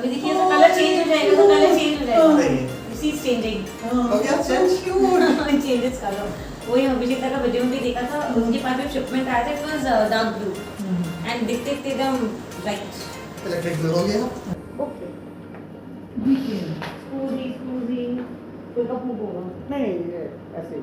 अभी देखिए ऐसा कलर चेंज हो जाएगा, तो कलर चेंज हो जाएगा। सी चेंजिंग ओके आप चेंज क्यों चेंजेस कलर। वही अभिषेक का वीडियो में देखा था, उनके पास जब शिपमेंट आया था, it was dark blue and दिखते एकदम लाइट इलेक्ट्रिक ब्लू हो गया। ओके स्कूजी कोई का फूक होगा नहीं ये ऐसे ही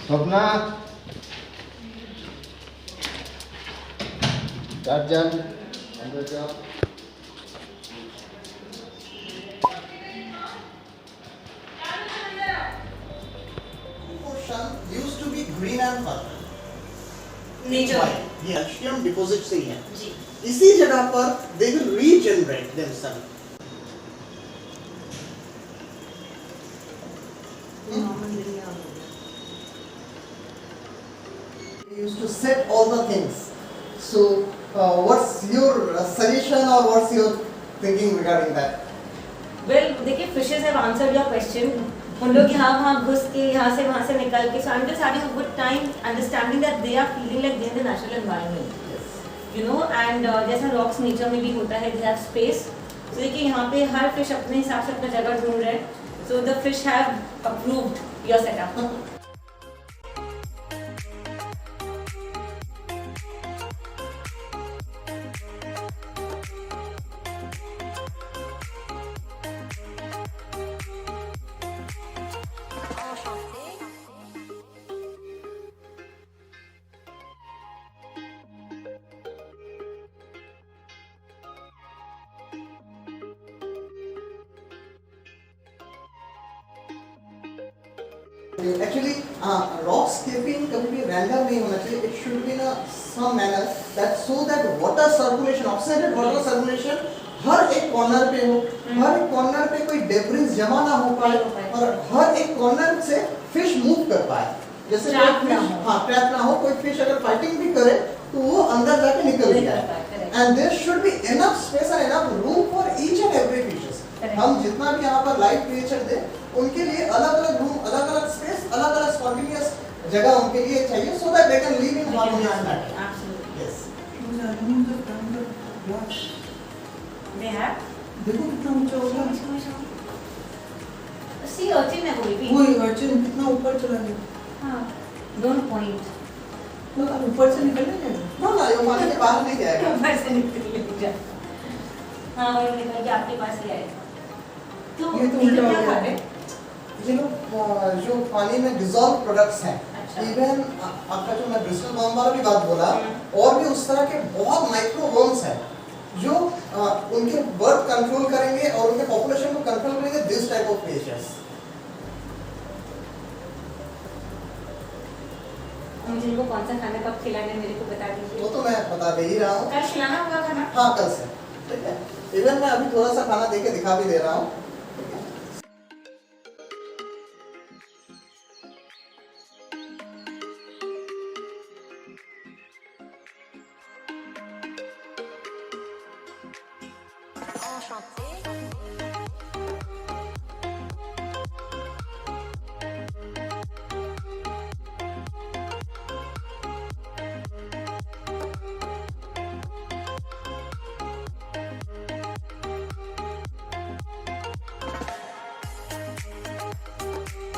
स्वप्ना चार्जर अंदर जाओ। Ocean used to be green and purple. Nature ये कैल्शियम डिपॉजिट से ही है। जी इसी जगह पर they will regenerate themselves. We used to set all the things. So, what's your suggestion or what's your thinking regarding that? Well देखिए fishes have answered your question. उन लोग यहाँ वहाँ घुस के यहाँ से वहाँ से निकल के, so I am just having a good time understanding that they are feeling like they in the natural environment, you know. And जैसा रॉक्स नेचर में भी होता है, दे हैव स्पेस। तो देखिए यहाँ पे हर फिश अपने हिसाब से अपना जगह ढूंढ रहे हैं, so the fish have approved your setup. Actually, rock scraping कभी भी random नहीं होना चाहिए. It should be in a some manner that so that water circulation, oxygenated water circulation हर एक कॉर्नर पे हो, हर एक कॉर्नर पे कोई डेब्रिस जमा ना हो पाए और हर एक कॉर्नर से फिश मूव कर पाए. जैसे ट्रैप ना हो, कोई फिश अगर फाइटिंग भी करे तो वो अंदर जाके निकल जाए. And there should be enough space and enough room for each and every fishes. हम जितना भी यहाँ पर लाइफ क्रिएचर दे, उनके लिए अलग-अलग रूम, अलग-अलग स्पेस, अलग-अलग स्पॉन्टेनियस जगह उनके लिए चाहिए, so that they can live in harmony and that. Absolutely. Yes. They have. देखो कितना ऊंचा होगा। सी अर्चिन है कोई भी। वही अर्चिन कितना ऊपर चला गया। हाँ, डोंट पॉइंट। तो अब ऊपर से निकलने जाएगा। ना ना, ये पानी के बाहर नहीं जाएगा। ऊपर से निकल जा। हाँ, वो निकल के आपके पास ही आएगा। तो ये तो उल्टा हो क्या गया। खा रहे? ये लोग जो पानी में डिसॉल्व प्रोडक्ट्स हैं, अच्छा। इवन आपका जो मैं ब्रिस्टल बम वाला भी बात बोला, और भी उस तरह के बहुत माइक्रो वर्म्स हैं जो उनके बर्थ कंट्रोल करेंगे और उनके पॉपुलेशन को कंट्रोल करेंगे, दिस टाइप ऑफ फिशेस। मुझे इनको कौन सा खाना कब खिलाना है मेरे को बता दीजिए। वो तो मैं बता दे ही रहा हूँ। कल खिलाना होगा खाना? हाँ, कल से, ठीक है। इवन मैं अभी थोड़ा सा खाना दे के दिखा भी दे रहा हूँ।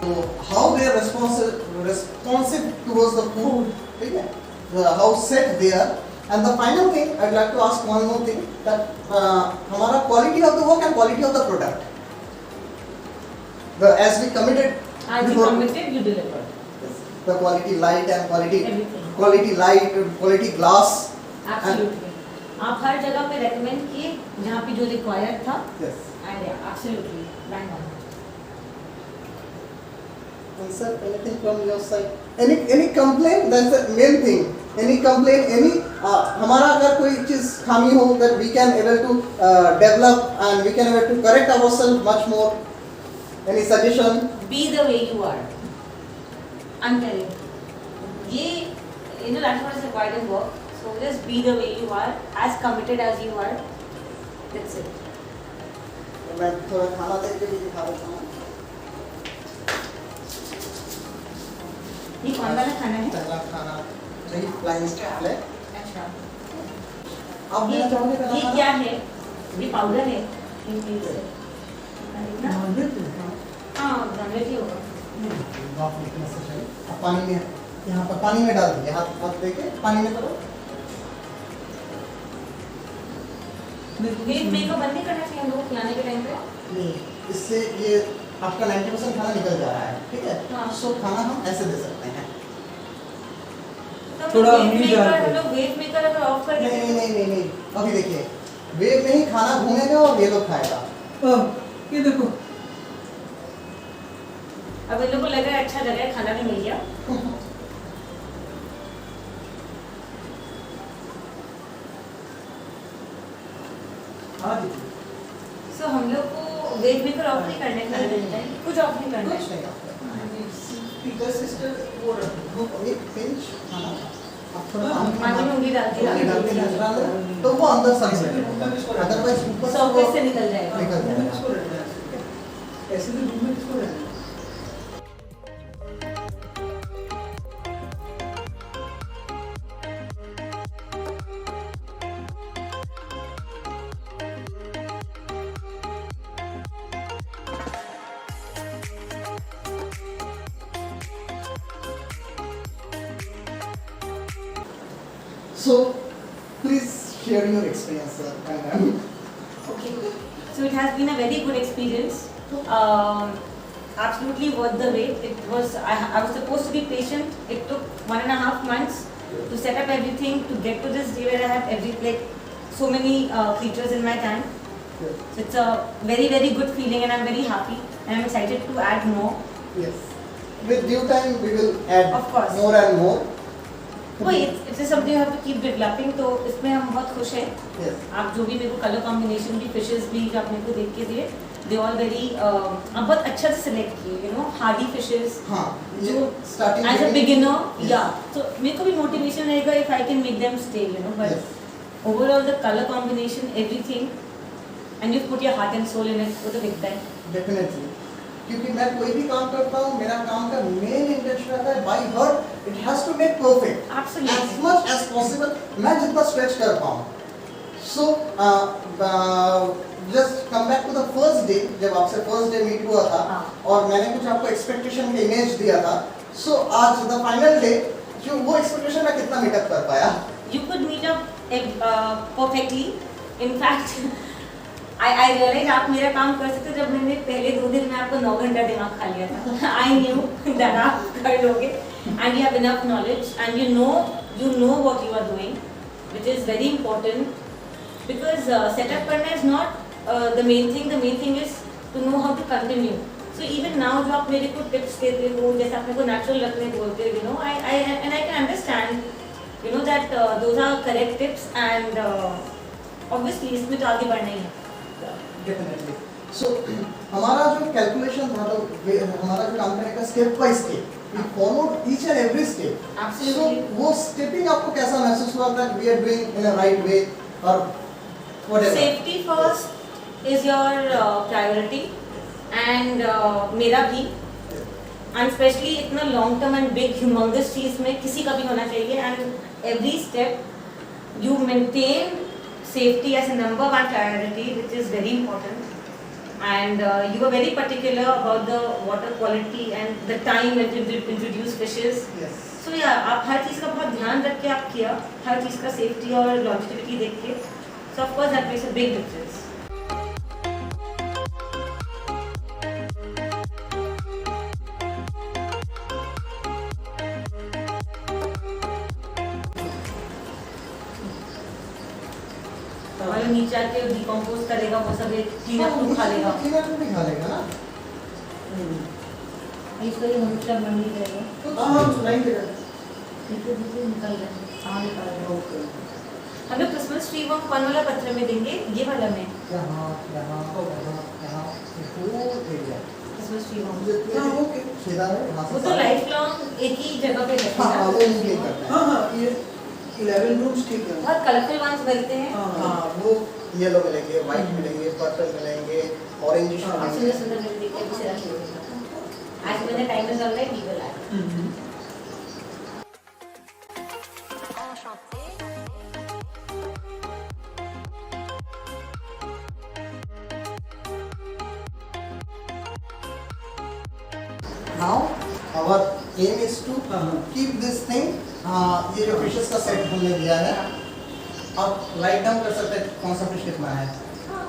So how they are responsive towards the food, ठीक है? How set they are. And the final thing, I'd like to ask one more thing, that हमारा quality of the work and quality of the product. As we committed As you before, committed, you delivered. the quality light and Everything. quality light, quality glass. Absolutely. आप हर जगह पे recommend किए जहाँ पे जो required था. Yes. And yeah, absolutely. Bang on. And sir, anything from your side? Any complaint? That's the main thing. Any complaint? Any हमारा अगर कोई चीज खामी हो, that we can able to develop and we can able to correct ourselves much more. Any suggestion? Be the way you are. I'm telling you. ये that's what is required in work. So just be the way you are, as committed as you are. That's it. मैं थोड़ा खाना देख के भी दिखा देता हूँ। ये कौन वाला खाना है? पहला खाना नहीं फ्लाइंग प्ले। अच्छा। आप लेना चाहोगे पहला ये खाना? क्या है? ये पाउडर है। नॉनवेज है। हाँ, नॉनवेज ही होगा। आप पानी में, यहाँ पर पानी में डाल दीजिए, हाथ देके पानी में करो। वेट मेकअप बंद नहीं करना चाहिए हम लोग खिलाने के टाइम पे। नहीं, इससे ये आपका 90% खाना निकल जा रहा है, ठीक है? हाँ। सो खाना हम ऐसे दे सकते हैं। तो थोड़ा वेट अमीर मेकर डाल के। हम लोग वेट मेकर अगर ऑफ कर नहीं देते नहीं नहीं नहीं, अभी देखिए, वेव में ही खाना घूमेगा और ये लोग खाएगा। ये देखो, अब इन लोग को लग रहा है अच्छा लग रहा है, खाना भी मिल गया। हाँ जी। सो हम लोग को वेट मेकर ऑफ नहीं करना है खाना देने टाइम, कुछ ऑफ नहीं करना कुछ है। नहीं आपका। जस्ट सिस्टर वो रखो, एक पिंच खाना। आप थोड़ा पानी में उंगली डाल के डाल दो, तो वो अंदर सर्कुलेट होगा। अदरवाइज ऊपर सरफेस से निकल जाएगा। निकल रूम में जाएगा। किसको रहना है? ऐसे तो रूम में किसको रहना है? So please share your experience, sir. And, Okay. So it has been a very good experience. Absolutely worth the wait. It was I was supposed to be patient. It took 1.5 months to set up everything to get to this day where I have so many creatures in my tank. yes. So it's a very good feeling and I'm very happy and I'm excited to add more. Yes. With due time, we will add Of course. more and more. वही it's something you have to keep developing. तो इसमें हम बहुत खुश हैं. Yes. आप जो भी मेरे को कलर कॉम्बिनेशन भी फिशेस भी जो आप मेरे को देख के दिए दे ऑल वेरी आप बहुत अच्छा से सिलेक्ट किए यू नो हार्डी फिशेस हाँ, ये जो starting as a beginning- beginner Yes. या तो मेरे को भी मोटिवेशन रहेगा if I can make them stay you know Yes. But overall the colour combination everything and you put your heart and soul in it वो तो दिखता है. Definitely. क्योंकि मैं कोई भी काम करता हूँ, मेरा काम का मेन इंटेंशन रहता है by heart it has to make perfect Absolutely. As much as possible, मैं जितना स्ट्रेच कर पाऊँ. So just come back to the first day, जब आपसे फर्स्ट डे मीट हुआ था हाँ. और मैंने कुछ आपको एक्सपेक्टेशन का इमेज दिया था. सो आज द फाइनल डे, जो वो एक्सपेक्टेशन मैं कितना मीट अप कर पाया. You could meet up perfectly. In fact, I realized आप मेरा काम कर सकते जब मैंने पहले 2 दिन में आपको 9 घंटा दिमाग खा लिया था. I knew that आप कर लोगे and you have enough knowledge and you know what you are doing, which is very important because setup करना is not the main thing. The main thing is to know how to continue. So even now जो आप मेरे को tips देते हो, जैसे आप मेरे को natural रखने बोलते हो, you know, I can understand, you know, that those are correct tips and obviously इसमें तो आगे बढ़ना ही है. डेफिनेटली. सो हमारा जो कैलकुलेशन था, हमारा जो काम करने का step by step, we followed each and every step. Absolutely. सो वो स्टेपिंग आपको कैसा महसूस हुआ that we are doing in a right way और whatever? Safety first is your priority and मेरा भी, and especially इतना long term and big humongous चीज में किसी का भी होना चाहिए, and every step you maintain safety as a number one priority, which is very important, and you were very particular about the water quality and the time when you introduce fishes. Yes. So yeah, आप हर चीज़ का बहुत ध्यान रख के आप किया, हर चीज़ का safety और लॉन्जिविटी देख के, so of course that makes a big difference. और नीचे आके डिकम्पोज करेगा, वो सब एक क्लीनअप को खा लेगा. क्लीनअप भी खा लेगा ना. इसको ये हमेशा बंद नहीं करेगा. हां लाइन पे नीचे निकल रहा है, हाँ निकल रहा है. ओके. हम लोग क्रिसमस ट्री वो कौन वाला पत्थर में देंगे? ये वाला में. यहाँ पूरा एरिया क्रिसमस ट्री वो. हाँ ओके. सीधा है वहाँ से वो तो लाइफ लॉन्ग एक ही जगह पे रहता हाँ है. वो नहीं करता है. हाँ ये 11 रूम्स ठीक है. बहुत कलरफुल वंस बनते हैं. हाँ वो येलो मिलेंगे, व्हाइट मिलेंगे, पर्पल मिलेंगे, ऑरेंज और मिलेंगे. सुंदर सुंदर मिलने के भी से रखे हुए हैं. आज मैंने टाइम में चल रहा है वीगल है. Now our aim is to हाँ. keep this thing. ये जो फिशेस का सेट हमने दिया है, आप राइट डाउन कर सकते हैं कौन सा फिश कितना है.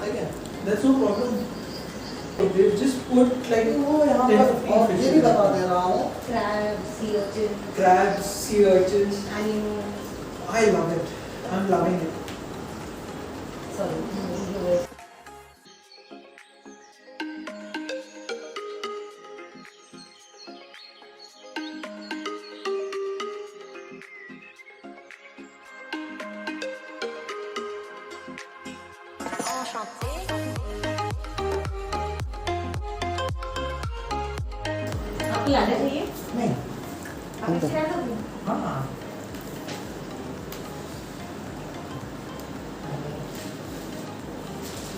ठीक है. That's no problem. They just put like वो यहाँ 10 पर 15 और ये भी बता दे रहा हूँ. Crab, sea urchin, crabs, sea urchins. animals. I love it. I'm loving it. Sorry. आपको याद चाहिए? नहीं. आप इससे याद होगी? हाँ.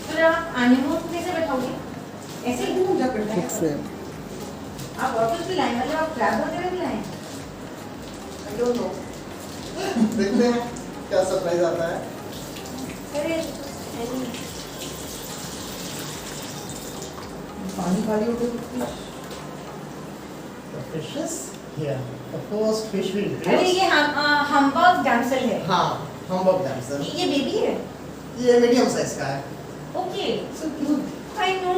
फिर आप एनिमल को कैसे बैठाओगे? ऐसे ही घूम जा पड़ता है. आप और कुछ भी लाएं, मतलब आप क्रैब वगैरह भी लाएं? I don't know. देखते हैं क्या सरप्राइज आता है. अरे पानी खाली हो गया. The fishes here. The first fish we अरे introduce. ये हम्बर्ग डैमसेल है. हाँ, humbug damsel. ये बेबी है. ये मीडियम साइज का है. Okay. So cute. I know.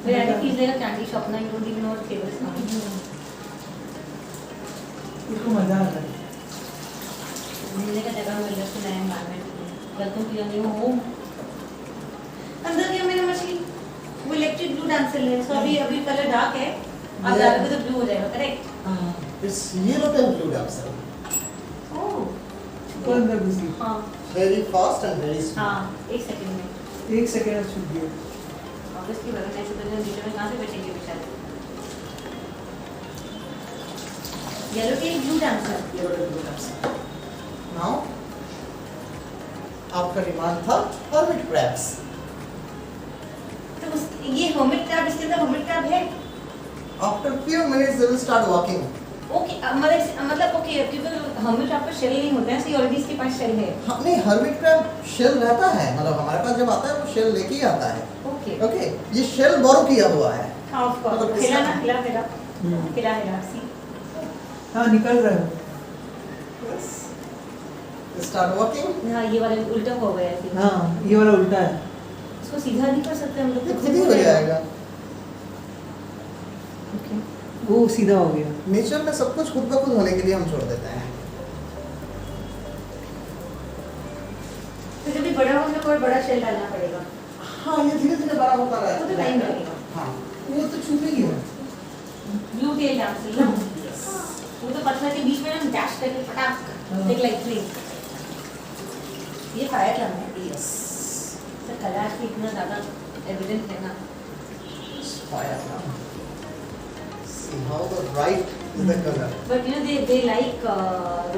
मेरा ऐसा फील लेगा कैंडी शॉप ना, you don't even know what flavour is coming. इसको मजा आता है. मिलने का जगह मिल रहा है, नया environment. Welcome to your new home. अंदर क्या मेरा मछली? वो इलेक्ट्रिक ब्लू डैमसेल है. सो अभी कलर डार्क है. अब डार्क तो ब्लू हो जाएगा, correct? It's yellowtail blue damsel. ओह. तो अंदर घुसी. हाँ Very fast and very smooth. हाँ, एक सेकंड में. 1 सेकंड में छूट गया. ऑब्वियसली बगल में छुपे नीचे में कहाँ से बचेंगे बेचारे? Yellowtail blue damsel. Yellowtail blue damsel. Now, आपका डिमांड था hermit crabs. तो ये hermit crab, इसके अंदर hermit crab है? After few minutes they will start walking. Okay, मतलब ओके, क्योंकि hermit crab का शेल नहीं होता है, इसलिए ऑलरेडी इसके पास शेल है. हाँ नहीं, hermit crab शेल रहता है, मतलब हमारे पास जब आता है वो शेल लेके ही आता है. ओके. ओके, ये शेल बोरो किया हुआ है. हाँ ऑफ कोर्स. मतलब खिला इसका- ना, खिला सी. हाँ निकल रहा है. Yes. They start walking. हाँ ये वाला उल्टा हो गया है. हाँ ये वाला उल्टा है. इसको सीधा नहीं कर सकते हम लोग. ये खुद ही हो जाएगा. ओके. वो सीधा हो गया। नेचर में सब कुछ खुद ब खुद होने के लिए हम छोड़ देते हैं। तो जब भी बड़ा होगा तो और बड़ा शेल डालना पड़ेगा। हाँ, ये धीरे धीरे बड़ा होता वो तो टाइम रहेगा। लगेगा। हाँ, वो तो छुपी गया। ब्लू टेल डांसिल ना, वो तो पत्थर के बीच में ना डैश करके फटाक एक लाइक फ्लेम। ये फायर करना है। यस, सर कलर की इतना ज़्यादा एविडेंट है ना। fire now. See how the bright is the color. But you know they like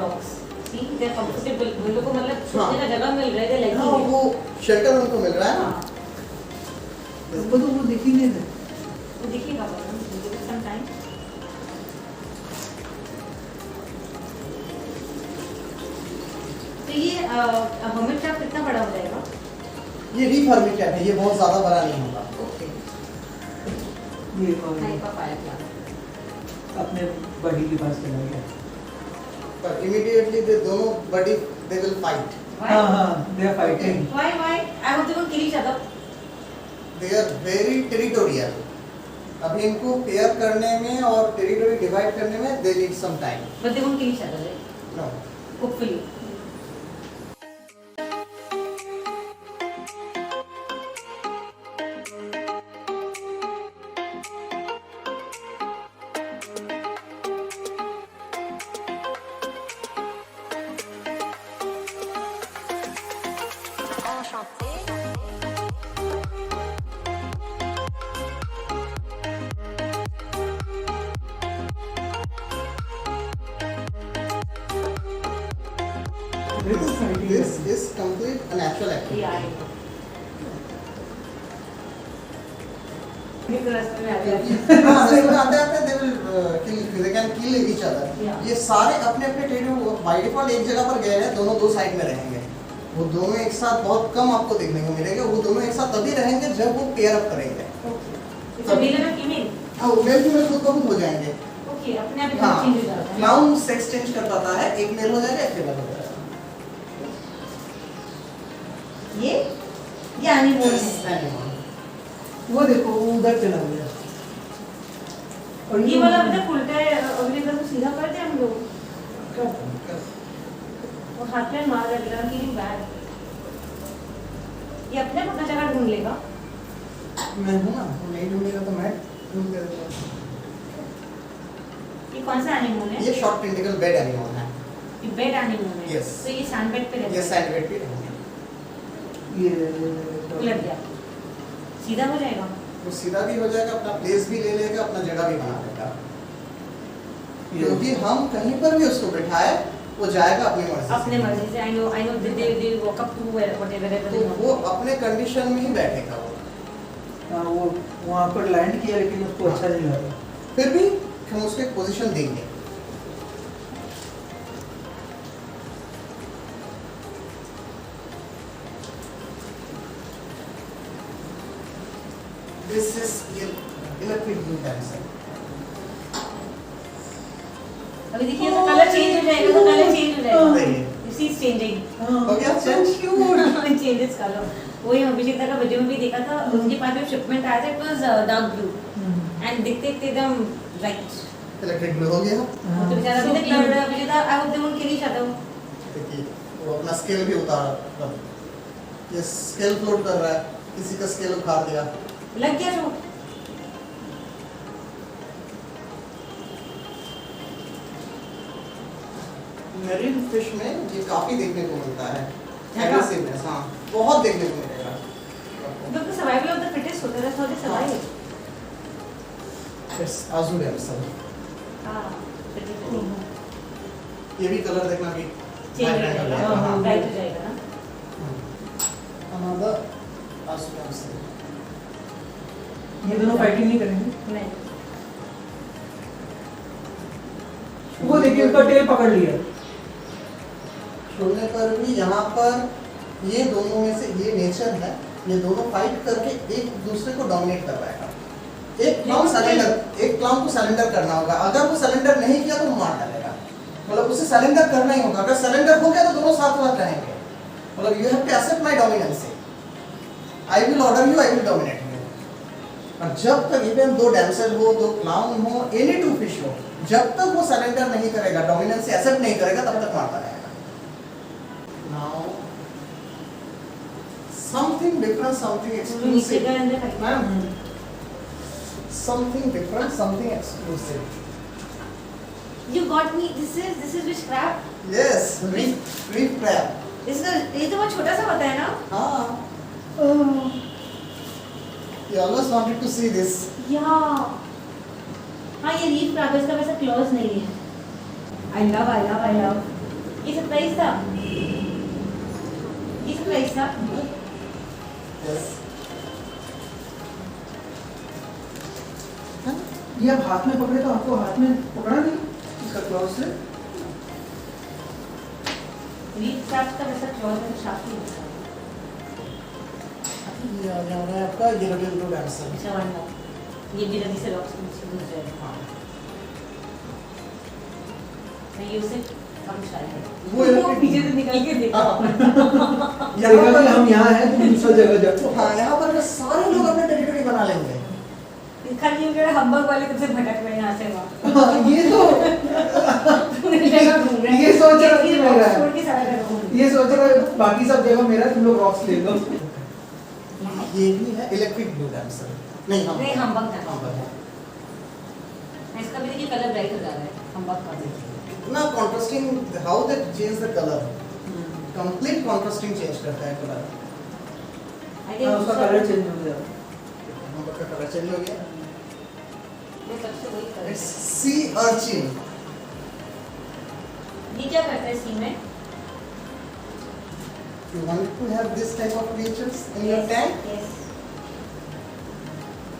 rocks. See they're comfortable. उन लोगों को मतलब सोने का जगह मिल रहा है, they like हाँ, it. वो शेल्टर उनको मिल रहा है ना। हाँ, हमको तो वो दिख ही नहीं रहा। वो दिखेगा बस give it some time. तो ये hermit crab कितना बड़ा हो जाएगा? ये रीफ हर्मिट कैप है, ये बहुत ज्यादा बड़ा नहीं होगा। Okay. ये और Type of fire crab. अपने बड़ी के पास चला गया। पर इमीडिएटली दे दोनों बड़ी दे विल फाइट। Why? हाँ, they are fighting. Why? I hope they won't kill each other. They are very territorial. अभी इनको पेयर करने में और टेरिटोरी डिवाइड करने में they need some time. But they won't kill each other, right? No, Hopefully. They are fighting. This is complete a natural activity. Yeah, I know. ये तो रास्ते में आ गया। हाँ, इसमें आते-आते they will they can kill each other। Yeah. ये सारे अपने-अपने टेरिटोरी बाय डिफॉल्ट एक जगह पर गए हैं, दोनों दो साइड में रहेंगे। वो दोनों एक साथ बहुत कम आपको देखने को मिलेंगे। वो दोनों एक साथ तभी रहेंगे जब वो पेयर अप करेंगे। It's a male and a female. हाँ, वो मेल फीमेल खुद ब खुद हो जाएंगे। Okay, अपने आप हाँ, चेंज हो जाता है। क्लाउन सेक्स चेंज कर पाता है, एक मेल हो जाएगा, एक फीमेल हो जाएगा। ये एनिमल्स एनिमल। वो देखो वो उधर चला गया। और ये वाला अभी तक उल्टा है, अगले बार तो सीधा करते हैं हम लोग। वो हाथ में मार रहा है कि बैड। ये अपने अपना जगह ढूंढ लेगा। मैं हूँ ना, वो नहीं ढूंढेगा तो मैं ढूंढ के देता हूँ। ये कौन सा एनिमल है? ये शॉर्ट टेंटिकल बेड एनिमल है। ये बेड एनिमल है। Yes. तो ये सैंड बेड पे रहता ये है। सैंड बेड पे रहेंगे। ये उलट गया। सीधा हो जाएगा। वो सीधा भी हो जाएगा, अपना प्लेस भी ले लेगा, अपना जगह भी बना लेगा। क्योंकि हम कहीं पर भी उसको बिठाए, वो जाएगा अपनी मर्जी से। अपने मर्जी से। I know they walk up to whatever तो वो अपने कंडीशन में ही बैठेगा वो। हाँ, वो वहाँ पर लैंड किया लेकिन उसको अच्छा नहीं लगा। फिर भी हम उसको एक पोजीशन देंगे। This is electric blue pencil. अभी देखिए तो कलर चेंज हो जाएगा, तो कलर चेंज हो जाएगा। सही है। This is changing. हो गया चेंज? Changes colour. वही हम अभिषेक का वीडियो में भी देखा था, उसके पास जब शिपमेंट आया था, it was dark blue and दिखते एकदम लाइट। इलेक्ट्रिक ब्लू हो गया। तो बेचारा अभी तक लड़ रहा है, Abhishek I hope they won't kill each other. देखिए वो अपना स्केल भी उतार रहा है। ये स्केल फ्लोट कर रहा है, किसी का स्केल उखाड़ दिया। लग गया शॉट। मेरीन फिश में ये काफी देखने को मिलता है। है ना? एग्रेसिवनेस, हाँ, बहुत देखने को मिलेगा। Because survival of the fittest होता है, so they survive. It's azure emerald। हां, ये भी कलर देखना भी चेंज हो vibrant जाएगा। लगेगा, हाँ। ब्राइट हो जाएगा ना। Another azure emerald। ये दोनों फाइटिंग नहीं करेंगे। नहीं। वो देखिए उसका टेल पकड़ लिया। छोड़ने पर भी यहाँ पर ये दोनों में से ये नेचर है, ये दोनों फाइट करके एक दूसरे को डोमिनेट कर पाएगा। एक क्लाउन को सरेंडर करना होगा। अगर वो सरेंडर नहीं किया तो वो मार डालेगा। मतलब उसे सरेंडर करना ही होगा। अगर सरेंडर हो गया तो दोनों साथ रहेंगे। मतलब you have to accept my dominance. I will order you, I will dominate you. और जब तक इवन दो डैमसेल हो, दो क्लाउन हो, एनी टू फिश हो, जब तक वो सरेंडर नहीं करेगा, डोमिनेंस एक्सेप्ट नहीं करेगा, तब तक मारता रहेगा. नाउ समथिंग डिफरेंट, समथिंग नीचे एक्सक्लूसिव. का अंदर खाई ma'am, something different, something exclusive. You got me. This is which crab? Yes, reef crab. This is ये तो बहुत छोटा सा होता है ना? हाँ. You always wanted to see this. या हाँ ये रीफ crab है, इसका वैसा क्लॉज नहीं है. I love. ये सरप्राइज था. ये सरप्राइज था. Yes. ये आप हाथ में पकड़े तो आपको हाथ में पकड़ा नहीं इसका क्लॉज से. रीफ crab का वैसा क्लॉज है, शाफ्ट नहीं होता. ये आ रहा है आपका ये रबियल टू डैमसेल. अच्छा वन मोर. ये भी रवि से लॉक्स में दूसरे हैं. हाँ. मैं ये उसे कम शायद है. वो इलेक्ट्रिक पीछे से निकल के देखा. यहाँ पर हम यहाँ हैं तो दूसरा जगह जाओ. हाँ, यहाँ पर सारे लोग अपने टेरिटरी बना लेंगे. खाली ये मेरे हम्बर्ग वाले कब से भटक रहे हैं यहाँ से वहाँ. हाँ, ये तो जगह घूम रहे हैं. ये सोच रहा ये कि मेरा है. छोड़ के सारा जगह घूम रहे हैं. ये सोच रहा है बाकी सब जगह मेरा है, तुम लोग रॉक्स ले लो. ये भी है इलेक्ट्रिक ब्लू डैमसेल. नहीं, नहीं, हम्बर्ग था. हम्बर्ग है. इसका भी देखिए कलर ब्राइट हो जा रहा है हम्बर्ग का भी. इतना contrasting, how they change the colour. Complete contrasting change करता है कलर. I हाँ, think उसका कलर चेंज हो गया. हम्बर्ग का कलर चेंज हो गया. वो सबसे वही कलर It's है. sea urchin. ये क्या करता है सी में? You want to have this type of creatures in your tank? Yes.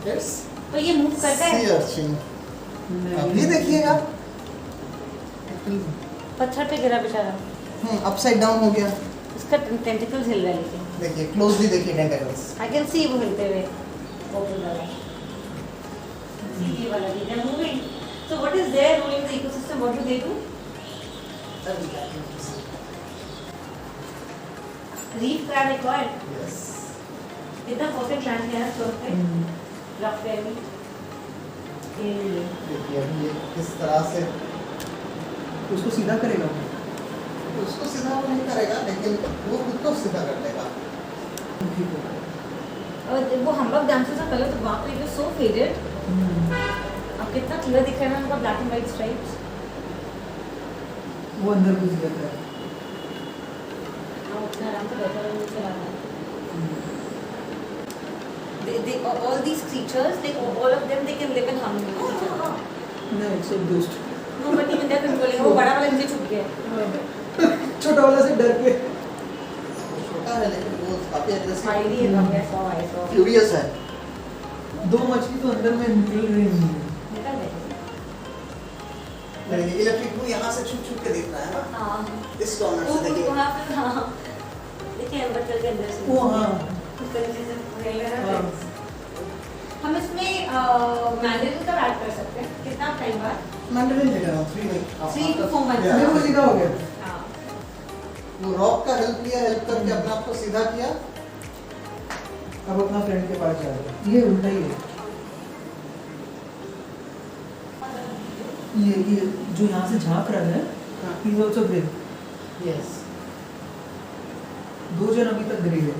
Yes. तो ये मूव करता Sea है. urchin. अभी देखिएगा. पत्थर पे गिरा बेचारा. अपसाइड डाउन हो गया. उसका टेंटिकल्स हिल रहा है लेकिन. देखिए क्लोजली देखिए टेंटेकल्स. I can see वो हिलते हुए. ओपन वाला. ये वाला भी they are moving. So what is their role in the ecosystem? What do they do? Reef crab एक और. Yes. कितना परफेक्ट लैंड है ना शोर पे. रफ पे भी. ये देखिए अभी ये किस तरह से उसको सीधा करेगा. उसको सीधा वो नहीं करेगा, लेकिन वो खुद को सीधा कर देगा. और वो हम्बर्ग डैमसेल का कलर तो बाप रे इट वाज सो फेडेड. अब कितना क्लियर दिख रहा है ना उनका ब्लैक एंड व्हाइट स्ट्राइप्स. वो अंदर घुस जाता है. हाँ उतना आराम से बैठा हुआ नीचे लगा है. They all these creatures, all of them, they can live in harmony with each other. नहीं, it's a ghost. No, but even they're controlling. वो बड़ा वाला नीचे छुप गया. छोटा वाला से डर के. छोटा है लेकिन वो काफी एग्रेसिव. Smiley है ना, I saw. फ्यूरियस है. दो मछली तो अंदर में निकल रही हैं. निकल गए. नहीं, इलेक्ट्रिक ब्लू यहाँ से छुप छुप के दिख रहा है ना. हाँ. इस कॉर्नर से देखिए. वहाँ पे हाँ. देखिए अंदर चल के अंदर से. वो हाँ. इस तरीके से खेल रहा है. हाँ. हम इसमें मैंडेरिन का ऐड कर सकते हैं. कितना टाइम बाद? मैंडरिन ले रहा हूँ 3 वीक. 3 to 4 months. मेरे को सीधा हो गया. हाँ. वो रॉक का हेल्प लिया, हेल्प करके अपने आप को सीधा किया. अब अपना फ्रेंड के पास जा रहा है. ये उल्टा ही है. ये जो यहाँ से झांक रहा है, he is also grey. Yes. दो जन अभी तक ग्रे है.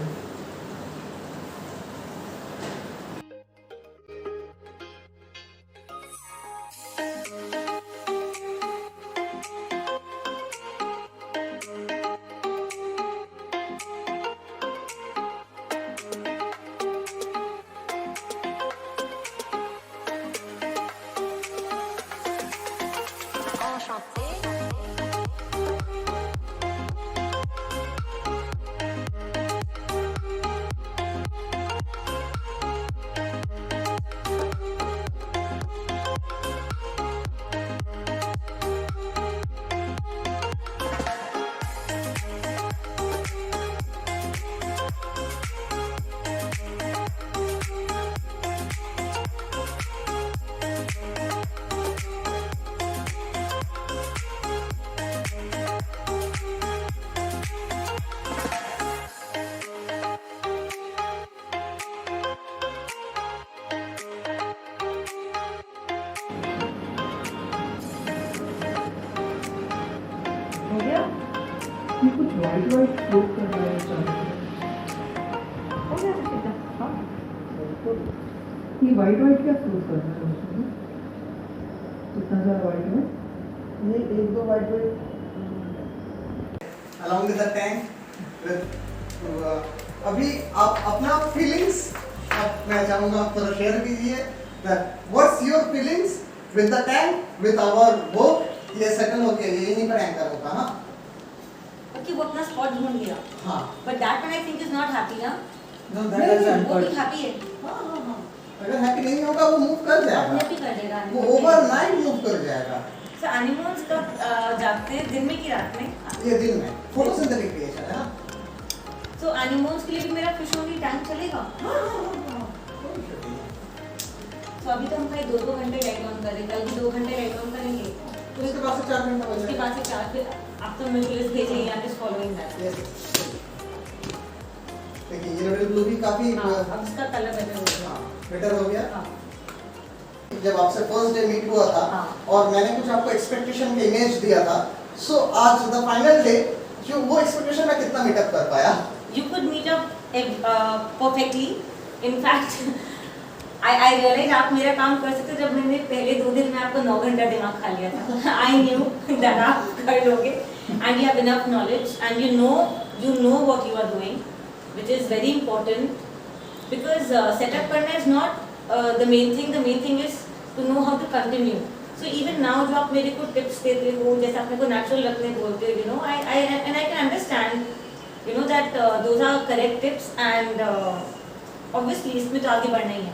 हो गया ये कुछ वाइट वाइट फ्लोट कर रहा है चांद हो गया ऋषिका हाँ ये वाइट वाइट क्या फ्लोट कर रहा है उसमें इतना सारा वाइट है ये एक दो white white along with the tank अभी आप अपना फीलिंग्स अब मैं चाहूंगा आप थोड़ा शेयर कीजिए what's your feelings with the tank with our work ये सेटल हो गया ये यहीं पर एंकर होगा हाँ ओके वो अपना स्पॉट ढूंढ लिया हाँ but that man I think is not happy ना no, वो भी हैप्पी है हाँ अगर हैप्पी नहीं होगा वो मूव कर अपने जाएगा भी कर लेगा वो ओवरनाइट मूव कर जाएगा सो एनिमल्स कब जागते हैं दिन में कि रात में ये दिन में फोटोसिंथेटिक क्रिएशन है ना सो एनिमल्स के लिए भी मेरा फिश ओनली टैंक चलेगा तो अभी तो हम भाई 2-2 घंटे लाइट ऑन करें कल भी 2 घंटे लाइट ऑन करेंगे तो इसके बाद से 4 घंटा हो उसके जाएगा बाद से 4 फिर आप तो मुझे लिस्ट भेजिए आई am just following that Yes. देखिए ये रेड ब्लू भी काफी अब उसका कलर बेटर हो गया बेटर हो गया हाँ जब आपसे फर्स्ट डे मीट हुआ था हाँ। और मैंने कुछ आपको एक्सपेक्टेशन का इमेज दिया था सो आज द फाइनल डे जो वो एक्सपेक्टेशन मैं कितना मीट अप कर पाया you could meet up perfectly. In fact, I realized आप मेरा काम कर सकते जब मैंने पहले 2 दिन में आपको 9 घंटा दिमाग खा लिया था. I knew that आप कर लोगे and you have enough knowledge and you know what you are doing, which is very important because setup करना is not the main thing. The main thing is to know how to continue. So even now जो आप मेरे को tips देते हो जैसे आप मेरे को natural रखने बोलते हो, you know, I can understand. You know that those are correct tips and obviously इसमें तो आगे बढ़ना ही है